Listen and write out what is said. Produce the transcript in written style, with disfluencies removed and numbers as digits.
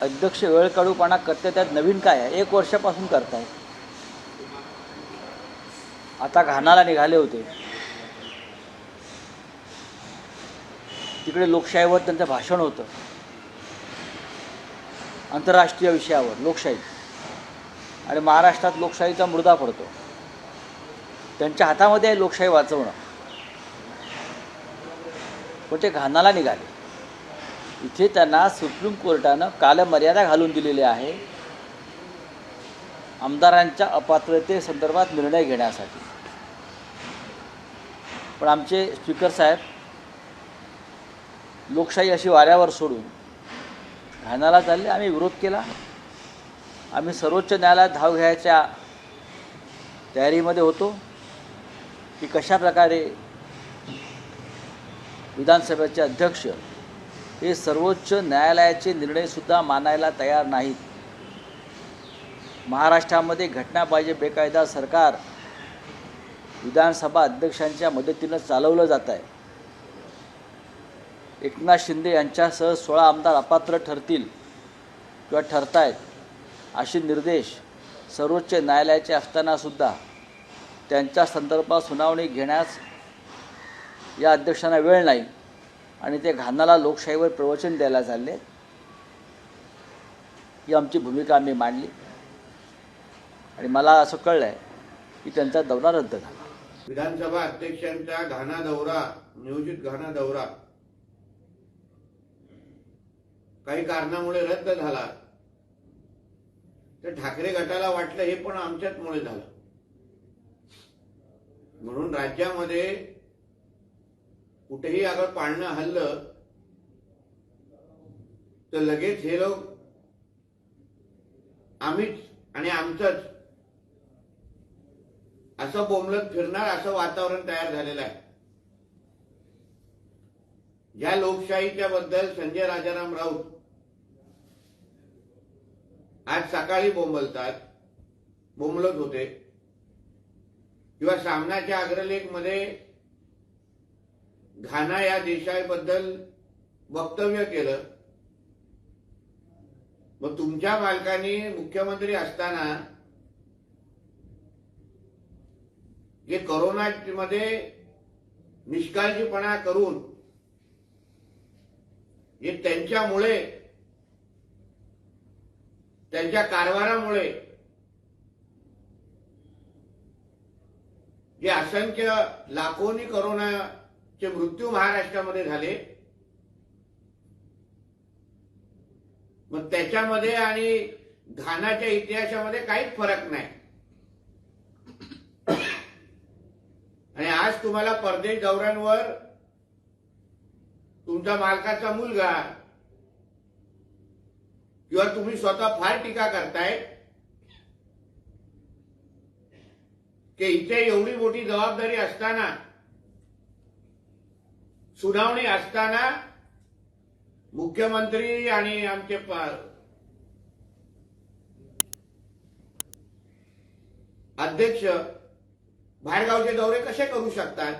अध्यक्ष वेळ काढूपणा करते, त्यात नवीन काय आहे? 1 वर्षापासून करताय. आता घाणाला निघाले होते, तिकडे लोकशाहीवर त्यांचं भाषण होतं, आंतरराष्ट्रीय विषयावर लोकशाही, आणि महाराष्ट्रात लोकशाहीचा मुर्दा पडतो. त्यांच्या हातामध्ये आहे लोकशाही वाचवणं, पण ते घाणाला निघाले. इथे त्यांना सुप्रीम कोर्टानं कालमर्यादा घालून दिलेली आहे आमदारांच्या अपात्रतेसंदर्भात निर्णय घेण्यासाठी. पण आमचे स्पीकर साहेब लोकशाही अशी वाऱ्यावर सोडून घाणाला चालले. आम्ही विरोध केला. आम्ही सर्वोच्च न्यायालयात धाव घ्यायच्या तयारीमध्ये होतो की कशा प्रकारे विधानसभेचे अध्यक्ष हे सर्वोच्च न्यायालयाचे निर्णयसुद्धा मानायला तयार नाहीत. महाराष्ट्रामध्ये घटना पाहिजे बेकायदा सरकार विधानसभा अध्यक्षांच्या मदतीनं चालवलं जात आहे. एकनाथ शिंदे यांच्यासह 16 आमदार अपात्र ठरतील किंवा ठरतायत असे निर्देश सर्वोच्च न्यायालयाचे असतानासुद्धा त्यांच्या संदर्भात सुनावणी घेण्यास या अध्यक्षांना वेळ नाही आणि ते घाणाला लोकशाहीवर प्रवचन द्यायला चालले. ही आमची भूमिका आम्ही मांडली आणि मला असं कळलं आहे की त्यांचा दौरा रद्द झाला. विधानसभा अध्यक्षांचा घाणा दौरा, नियोजित घाणा दौरा काही कारणामुळे रद्द झाला. तर ठाकरे गटाला वाटलं हे पण आमच्याचमुळे झालं, म्हणून राज्यामध्ये कुठेही अगर पाळणं हल्लं तर लगेच हे लोक आम्हीच आणि आमचंच असं बोंबलत फिरणार असं वातावरण तयार झालेलं आहे. या लोकशाहीच्या बद्दल संजय राजाराम राऊत आज सकाळी बोंबलत होते किंवा सामनाच्या अग्रलेखमध्ये घाना या देशाबद्दल वक्तव्य केलं. मग तुमच्या मालकांनी मुख्यमंत्री असताना जे कोरोनामध्ये निष्काळजीपणा करून जे त्यांच्यामुळे त्यांच्या कारभारामुळे जे असंख्य लाखोनी कोरोनाचे मृत्यू महाराष्ट्रामध्ये झाले, मग त्याच्यामध्ये आणि घानाच्या इतिहासामध्ये काहीच फरक नाही. आणि आज तुम्हाला परदेश दौऱ्यांवर तुमच्या मालकाचा मुलगा किंवा तुम्ही स्वतः फार टीका करताय की इथे एवढी मोठी जबाबदारी असताना, सुनावणी असताना मुख्यमंत्री आणि आमचे अध्यक्ष बाहेरगावचे दौरे कसे करू शकतात?